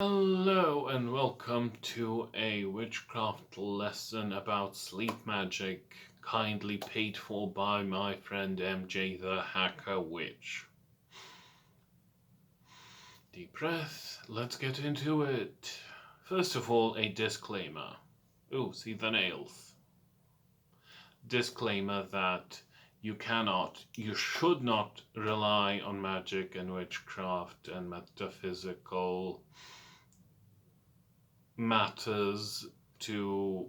Hello and welcome to a witchcraft lesson about sleep magic, kindly paid for by my friend MJ the Hacker Witch. Deep breath, let's get into it. First of all, a disclaimer. Ooh, see the nails. Disclaimer that you should not rely on magic and witchcraft and metaphysical matters to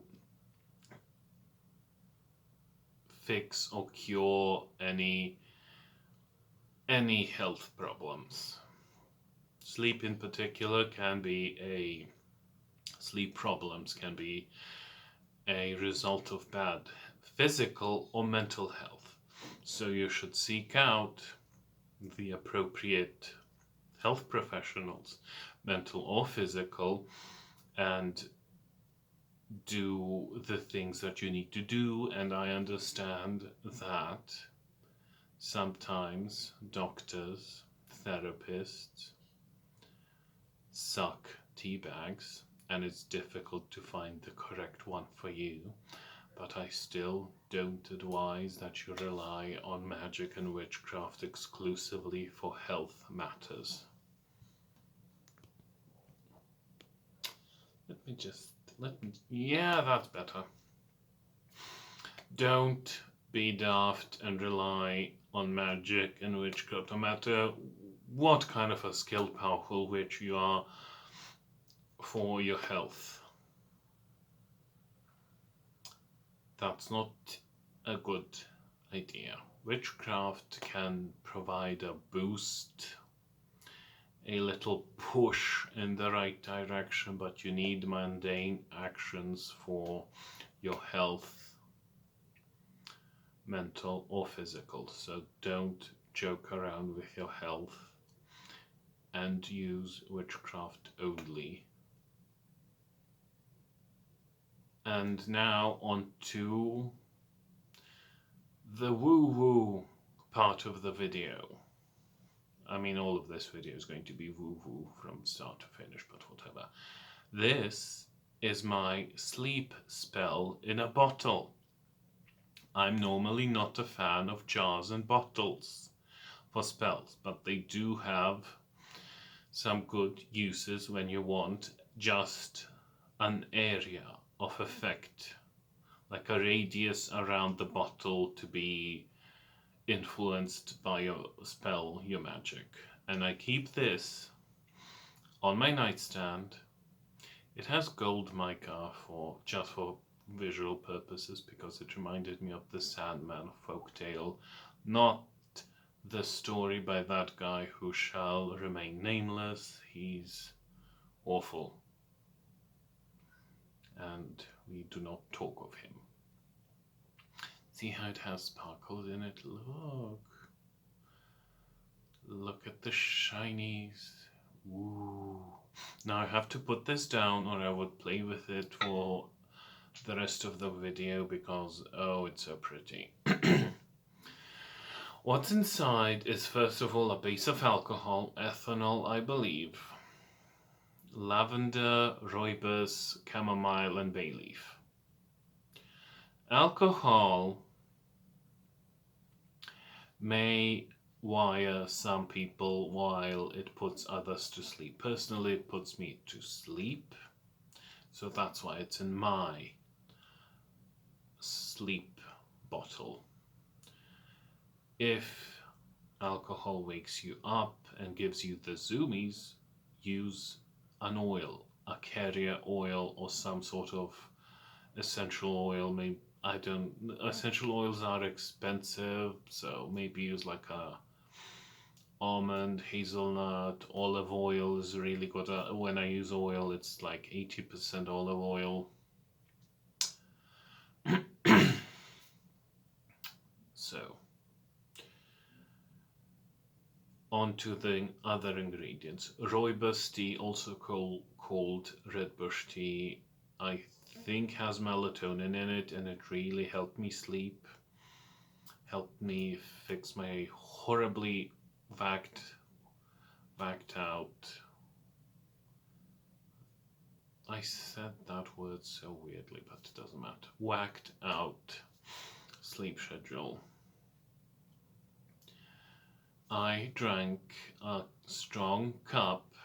fix or cure any health problems. Sleep in particular can be a sleep problems can be a result of bad physical or mental health. So you should seek out the appropriate health professionals, mental or physical, and do the things that you need to do. And I understand that sometimes doctors, therapists suck tea bags, and it's difficult to find the correct one for you. But I still don't advise that you rely on magic and witchcraft exclusively for health matters. Yeah, that's better. Don't be daft and rely on magic and witchcraft, no matter what kind of a skilled, powerful witch you are, for your health. That's not a good idea. Witchcraft can provide a boost, a little push in the right direction, but you need mundane actions for your health, mental or physical. So don't joke around with your health and use witchcraft only. And now on to the woo-woo part of the video. I mean, all of this video is going to be woo-woo from start to finish, but whatever. This is my sleep spell in a bottle. I'm normally not a fan of jars and bottles for spells, but they do have some good uses when you want just an area of effect, like a radius around the bottle to be influenced by your spell, your magic. And I keep this on my nightstand. It has gold mica just for visual purposes, because it reminded me of the Sandman folktale, not the story by that guy who shall remain nameless. He's awful, and we do not talk of him. See how it has sparkles in it? Look at the shinies. Ooh. Now I have to put this down, or I would play with it for the rest of the video, because oh, it's so pretty. What's inside is first of all a base of alcohol, ethanol I believe, lavender, rooibos, chamomile and bay leaf. Alcohol may wire some people while it puts others to sleep. Personally, it puts me to sleep, so that's why it's in my sleep bottle. If alcohol wakes you up and gives you the zoomies, use an oil, a carrier oil or some sort of essential oil. Maybe essential oils are expensive, so maybe use like a almond, hazelnut, olive oil is really good. When I use oil, it's like 80% olive oil. So, on to the other ingredients. Rooibos tea, also called red bush tea, I think has melatonin in it, and it really helped me sleep. Helped me fix my horribly vacked out I said that word so weirdly, but it doesn't matter. Whacked out sleep schedule. I drank a strong cup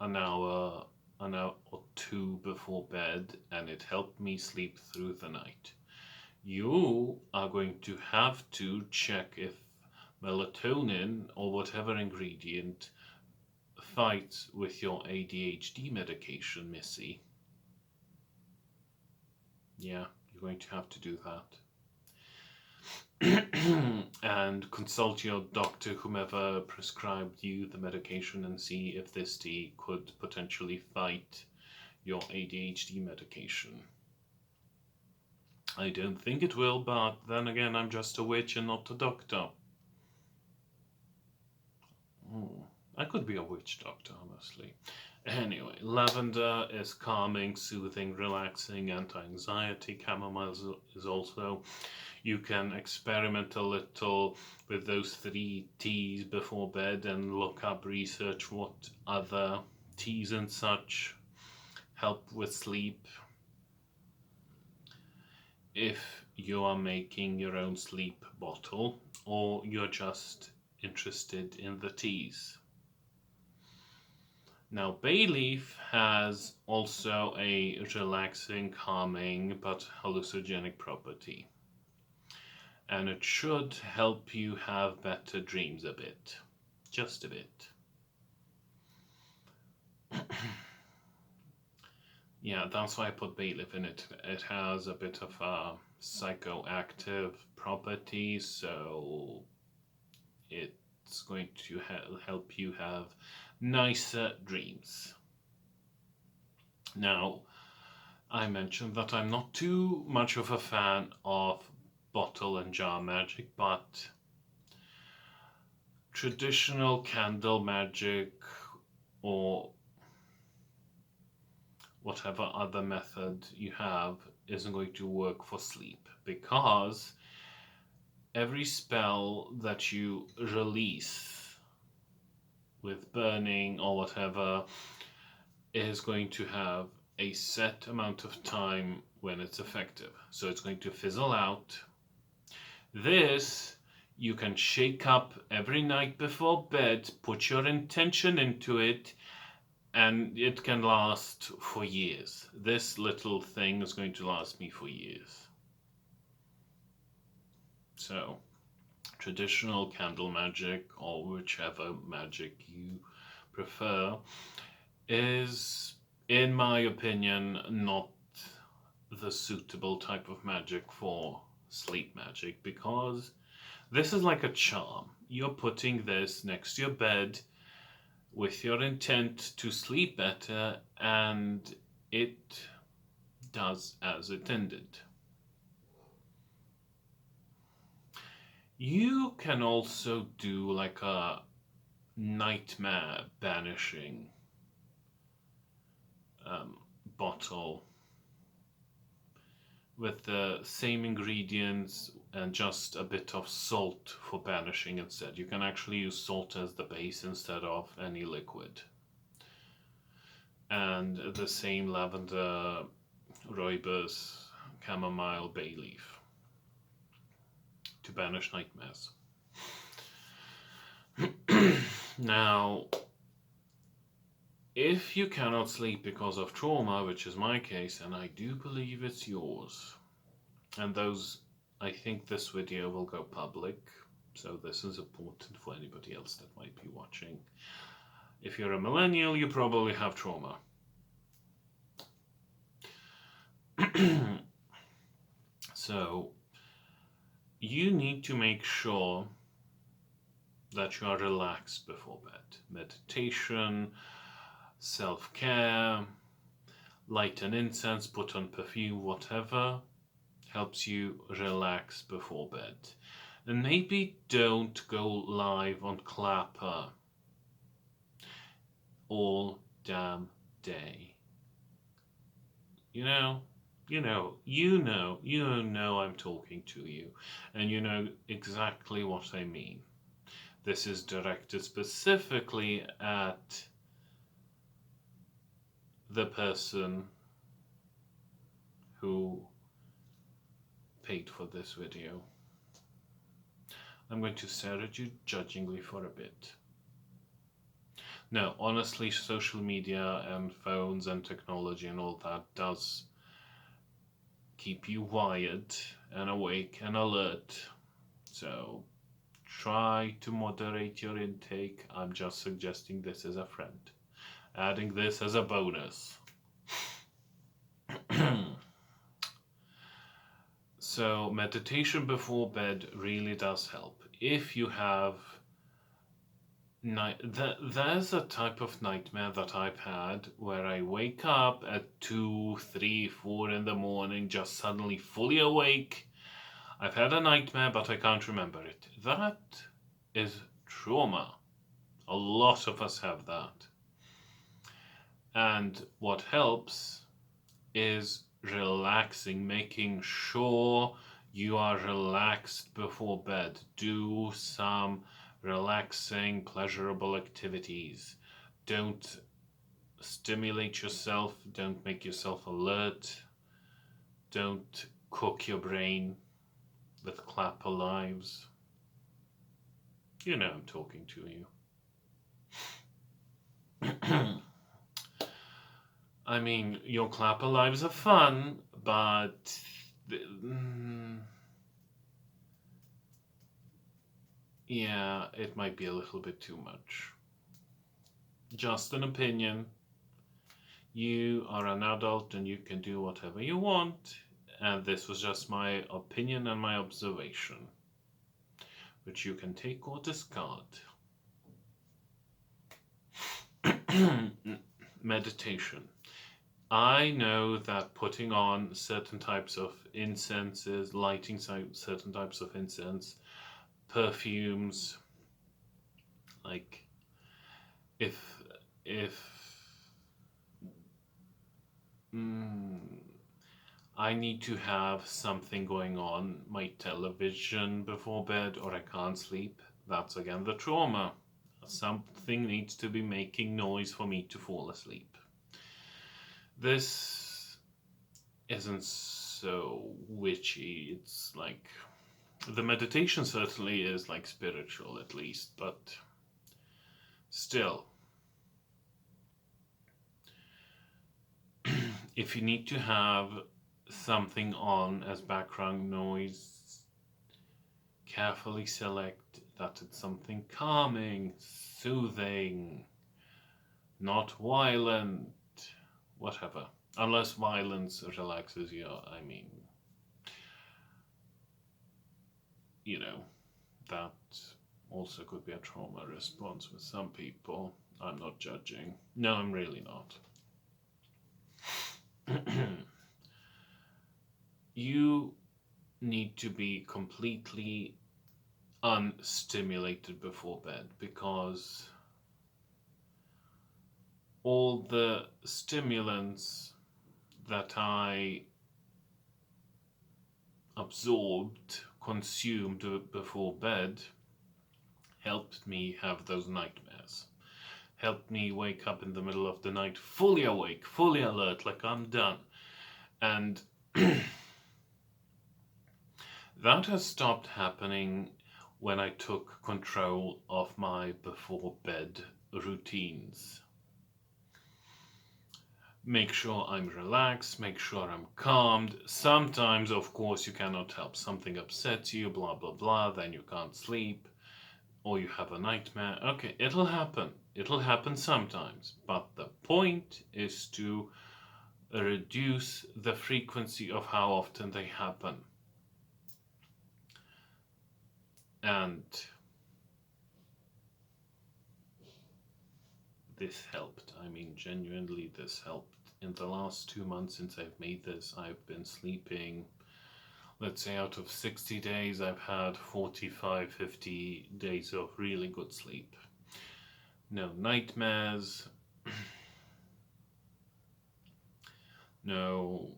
an hour or two before bed, and it helped me sleep through the night. You are going to have to check if melatonin or whatever ingredient fights with your ADHD medication, Missy. Yeah, you're going to have to do that. And consult your doctor, whomever prescribed you the medication, and see if this tea could potentially fight your ADHD medication. I don't think it will, but then again, I'm just a witch and not a doctor. I could be a witch doctor, honestly. Anyway, lavender is calming, soothing, relaxing, anti-anxiety. Chamomile is also. You can experiment a little with those 3 teas before bed and look up, research what other teas and such help with sleep. If you are making your own sleep bottle, or you're just interested in the teas. Now, bay leaf has also a relaxing, calming, but hallucinogenic property. And it should help you have better dreams a bit. Just a bit. Yeah, that's why I put bay leaf in it. It has a bit of a psychoactive property, so it's going to help you have nicer dreams. Now, I mentioned that I'm not too much of a fan of bottle and jar magic, but traditional candle magic or whatever other method you have isn't going to work for sleep, because every spell that you release with burning or whatever is going to have a set amount of time when it's effective. So it's going to fizzle out. This you can shake up every night before bed, put your intention into it, and it can last for years. This little thing is going to last me for years. So, traditional candle magic, or whichever magic you prefer, is, in my opinion, not the suitable type of magic for sleep magic, because this is like a charm. You're putting this next to your bed with your intent to sleep better, and it does as intended. You can also do like a nightmare banishing bottle with the same ingredients and just a bit of salt for banishing instead. You can actually use salt as the base instead of any liquid. And the same lavender, rooibos, chamomile, bay leaf to banish nightmares. Now, if you cannot sleep because of trauma, which is my case, and I do believe it's yours, and I think this video will go public, so this is important for anybody else that might be watching. If you're a millennial, you probably have trauma. So, you need to make sure that you are relaxed before bed. Meditation, self-care, light an incense, put on perfume, whatever helps you relax before bed. And maybe don't go live on Clapper all damn day. You know I'm talking to you, and you know exactly what I mean. This is directed specifically at the person who paid for this video. I'm going to stare at you judgingly for a bit. No, honestly, social media and phones and technology and all that does keep you wired and awake and alert. So try to moderate your intake. I'm just suggesting this as a friend. Adding this as a bonus. So meditation before bed really does help. If you have there's a type of nightmare that I've had where I wake up at 2, 3, 4 in the morning, just suddenly fully awake. I've had a nightmare, but I can't remember it. That is trauma. A lot of us have that. And what helps is relaxing, making sure you are relaxed before bed. Do some relaxing, pleasurable activities. Don't stimulate yourself. Don't make yourself alert. Don't cook your brain with clapper lives. You know I'm talking to you. I mean, your clapper lives are fun, but yeah, it might be a little bit too much. Just an opinion. You are an adult and you can do whatever you want, and this was just my opinion and my observation, which you can take or discard. Meditation. I know that putting on certain types of incenses, lighting certain types of incense, perfumes, like if I need to have something going on my television before bed or I can't sleep, that's again the trauma. Something needs to be making noise for me to fall asleep. This isn't so witchy. It's like, the meditation certainly is like spiritual at least, but still, if you need to have something on as background noise, carefully select that it's something calming, soothing, not violent, whatever. Unless violence relaxes you, I mean, you know, that also could be a trauma response with some people. I'm not judging. No, I'm really not. You need to be completely unstimulated before bed, because all the stimulants that I absorbed, consumed before bed, helped me have those nightmares. Helped me wake up in the middle of the night fully awake, fully alert, like I'm done. And that has stopped happening when I took control of my before bed routines. Make sure I'm relaxed, make sure I'm calmed. Sometimes, of course, you cannot help. Something upsets you, blah, blah, blah, then you can't sleep, or you have a nightmare. Okay, it'll happen. It'll happen sometimes. But the point is to reduce the frequency of how often they happen. And this helped. I mean, genuinely, this helped. In the last 2 months since I've made this, I've been sleeping, let's say out of 60 days, I've had 45, 50 days of really good sleep. No nightmares. No,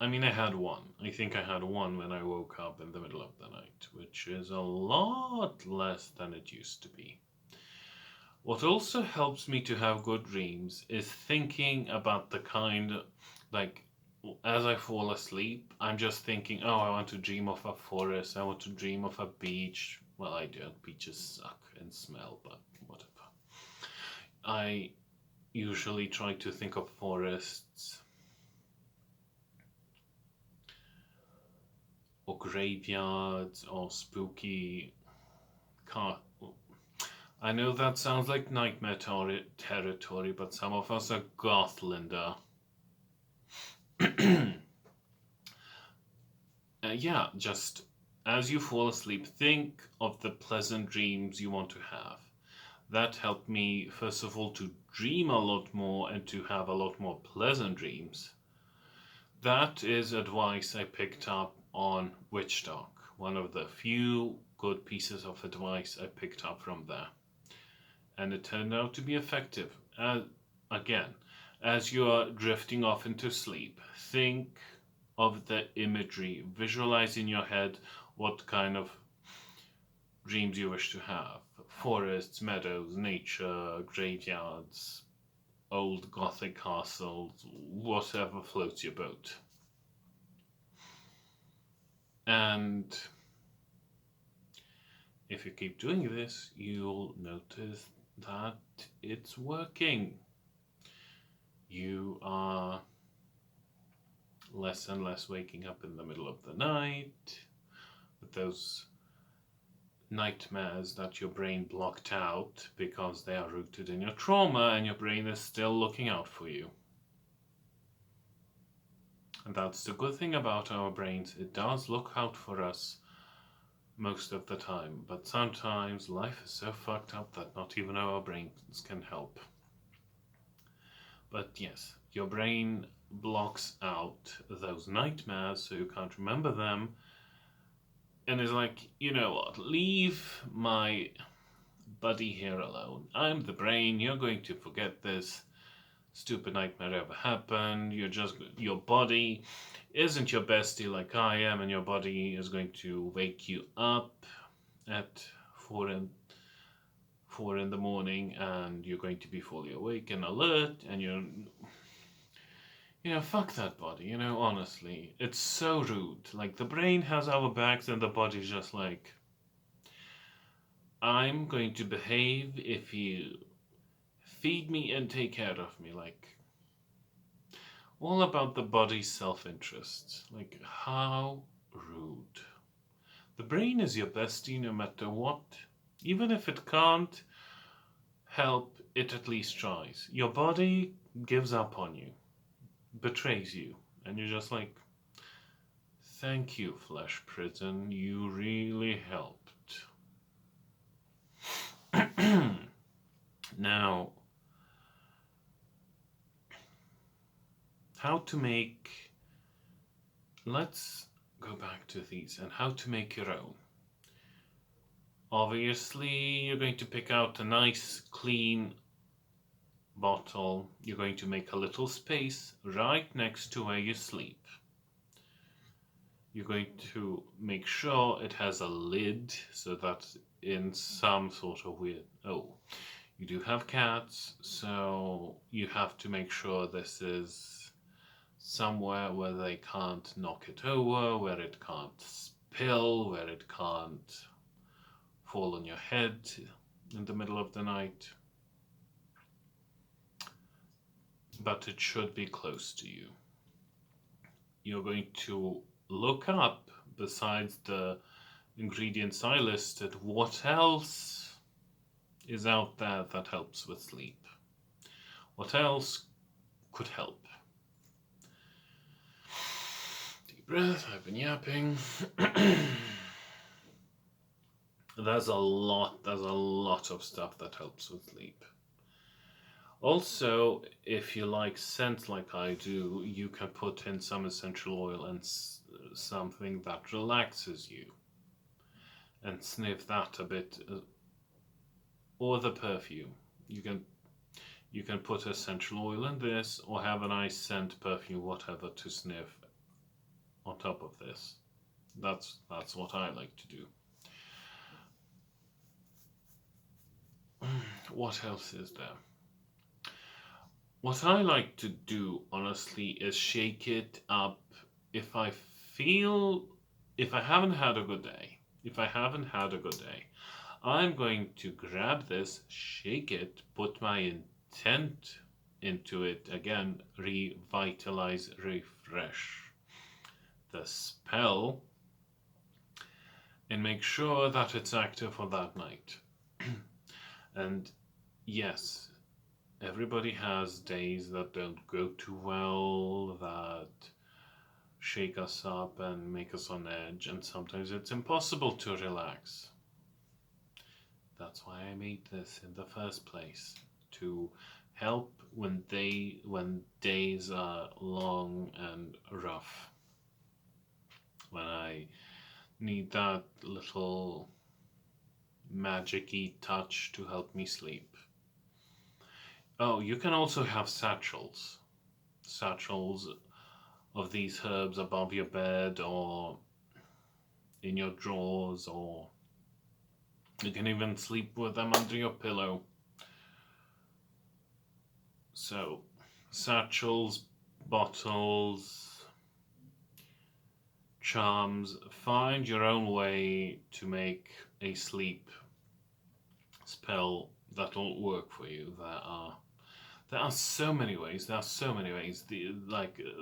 I mean, I had one. I think I had one when I woke up in the middle of the night, which is a lot less than it used to be. What also helps me to have good dreams is thinking about the kind, like, as I fall asleep, I'm just thinking, oh, I want to dream of a forest, I want to dream of a beach. Well, I don't. Beaches suck and smell, but whatever. I usually try to think of forests or graveyards or spooky car. I know that sounds like nightmare territory, but some of us are goth, Linda. Yeah, just as you fall asleep, think of the pleasant dreams you want to have. That helped me, first of all, to dream a lot more and to have a lot more pleasant dreams. That is advice I picked up on Witch Talk, one of the few good pieces of advice I picked up from there. And it turned out to be effective. Again, as you are drifting off into sleep, think of the imagery, visualize in your head what kind of dreams you wish to have. Forests, meadows, nature, graveyards, old Gothic castles, whatever floats your boat. And if you keep doing this, you'll notice that it's working. You are less and less waking up in the middle of the night with those nightmares that your brain blocked out because they are rooted in your trauma and your brain is still looking out for you. And that's the good thing about our brains. It does look out for us most of the time, but sometimes life is so fucked up that not even our brains can help. But yes, your brain blocks out those nightmares so you can't remember them, and is like, you know what, leave my buddy here alone. I'm the brain, you're going to forget this stupid nightmare ever happened. Your body isn't your bestie like I am, and your body is going to wake you up at 4 in the morning, and you're going to be fully awake and alert, and fuck that body, honestly. It's so rude. Like, the brain has our backs, and the body's just like, I'm going to behave if you feed me and take care of me. Like, all about the body's self-interest. Like, how rude. The brain is your bestie no matter what. Even if it can't help, it at least tries. Your body gives up on you, betrays you, and you're just like, thank you, flesh prison, you really helped. Now, let's go back to these and how to make your own. Obviously, you're going to pick out a nice, clean bottle. You're going to make a little space right next to where you sleep. You're going to make sure it has a lid so that in some sort of weird... Oh, you do have cats, so you have to make sure this is somewhere where they can't knock it over, where it can't spill, where it can't fall on your head in the middle of the night. But it should be close to you. You're going to look up, besides the ingredients I listed, what else is out there that helps with sleep. What else could help? Deep breath, I've been yapping. There's a lot of stuff that helps with sleep. Also, if you like scent like I do, you can put in some essential oil and something that relaxes you. And sniff that a bit. Or the perfume. You can put essential oil in this, or have a nice scent, perfume, whatever, to sniff on top of this. That's what I like to do. What else is there? What I like to do, honestly, is shake it up if I feel, if I haven't had a good day. If I haven't had a good day, I'm going to grab this, shake it, put my intent into it again, revitalize, refresh the spell, and make sure that it's active for that night. And yes, everybody has days that don't go too well, that shake us up and make us on edge, and sometimes it's impossible to relax. That's why I made this in the first place, to help when days are long and rough, when I need that little magic-y touch to help me sleep. Oh, you can also have satchels. Satchels of these herbs above your bed or in your drawers, or you can even sleep with them under your pillow. So, satchels, bottles, charms, find your own way to make a sleep spell that'll work for you. There are so many ways. There are so many ways.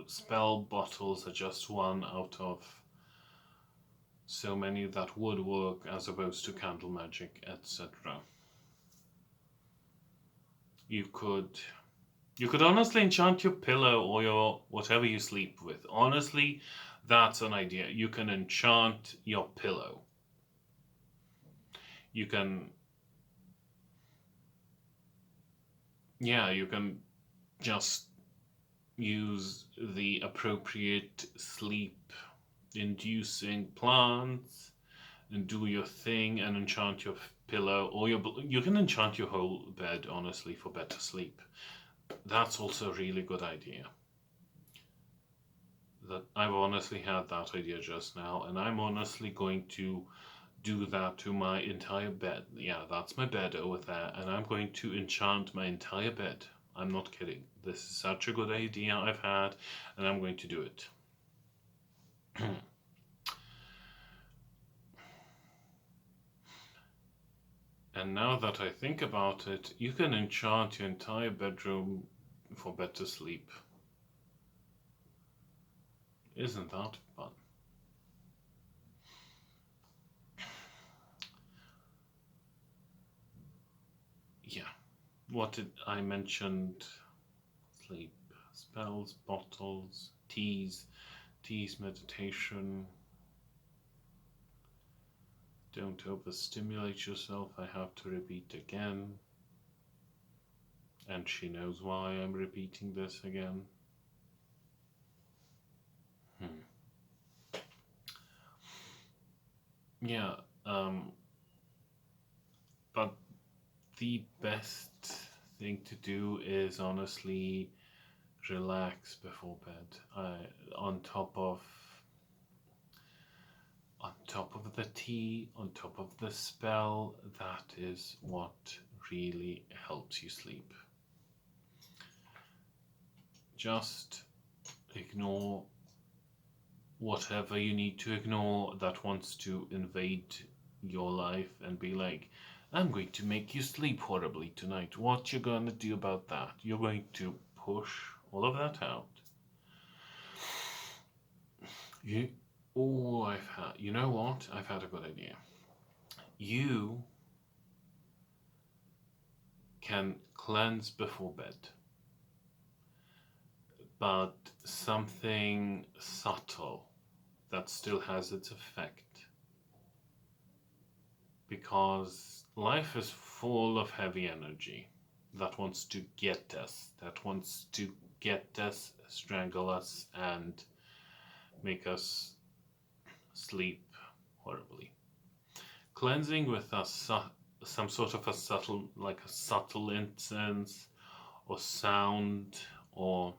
Spell bottles are just one out of so many that would work, as opposed to candle magic, etc. You could honestly enchant your pillow or your whatever you sleep with. Honestly, that's an idea. You can enchant your pillow. You can, yeah, you can just use the appropriate sleep inducing plants and do your thing and enchant your pillow, or you can enchant your whole bed, honestly, for better sleep. That's also a really good idea. That I've honestly had that idea just now, and I'm honestly going to do that to my entire bed. Yeah, that's my bed over there, and I'm going to enchant my entire bed. I'm not kidding. This is such a good idea I've had, and I'm going to do it. And now that I think about it, you can enchant your entire bedroom for better sleep. Isn't that fun? Yeah. What did I mentioned? Sleep spells, bottles, teas, meditation. Don't overstimulate yourself, I have to repeat again. And she knows why I'm repeating this again. Yeah, but the best thing to do is honestly relax before bed. On top of the tea, on top of the spell, that is what really helps you sleep. Just ignore whatever you need to ignore that wants to invade your life and be like, I'm going to make you sleep horribly tonight. What you gonna do about that? You're going to push all of that out. You know what? I've had a good idea. You can cleanse before bed, but something subtle that still has its effect. Because life is full of heavy energy that wants to get us, strangle us, and make us sleep horribly. Cleansing with some sort of a subtle incense or sound or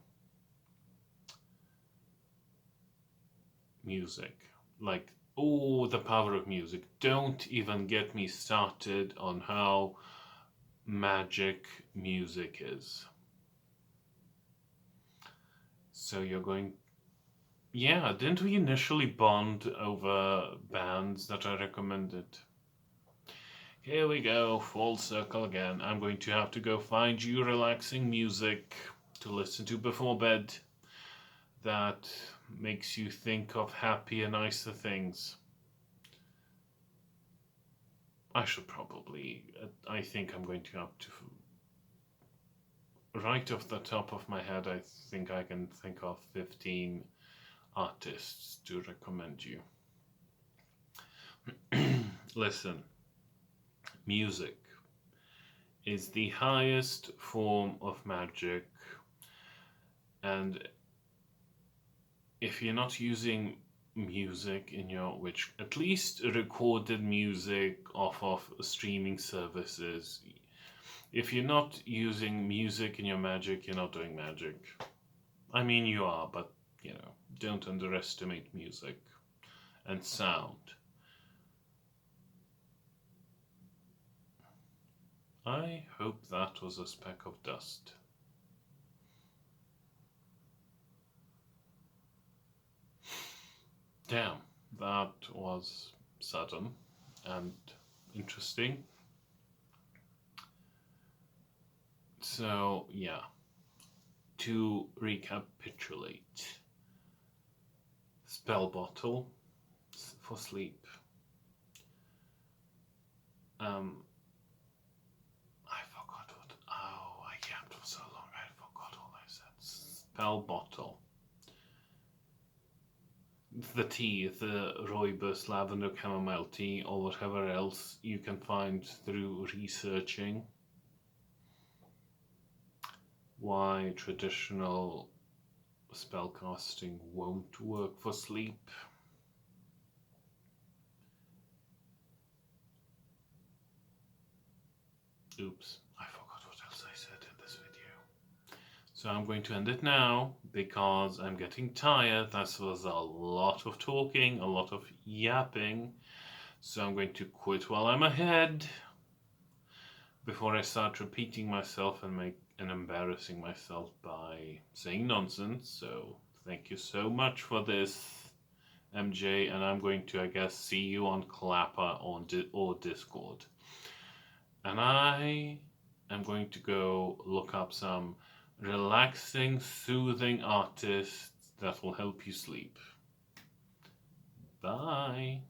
music. Like, oh, the power of music. Don't even get me started on how magic music is. So you're going... Yeah, didn't we initially bond over bands that I recommended? Here we go, full circle again. I'm going to have to go find you relaxing music to listen to before bed that makes you think of happier, nicer things. I should probably... I think I'm going to have to... Right off the top of my head, I think I can think of 15 artists to recommend you. Listen, music is the highest form of magic, and if you're not using music in your witch, at least recorded music off of streaming services. If you're not using music in your magic, you're not doing magic. I mean, you are, but you know, don't underestimate music and sound. I hope that was a speck of dust. Damn, that was sudden and interesting. So, yeah, to recapitulate, spell bottle for sleep. I forgot what. Oh, I yapped for so long, I forgot all I said. Spell bottle. The tea, the rooibos, lavender, chamomile tea, or whatever else you can find through researching why traditional spellcasting won't work for sleep. Oops, I forgot what else I said in this video. So I'm going to end it now because I'm getting tired. That was a lot of talking, a lot of yapping. So I'm going to quit while I'm ahead before I start repeating myself and embarrassing myself by saying nonsense. So thank you so much for this, MJ, and I'm going to, I guess, see you on Clapper or Discord. And I am going to go look up some relaxing, soothing artists that will help you sleep. Bye.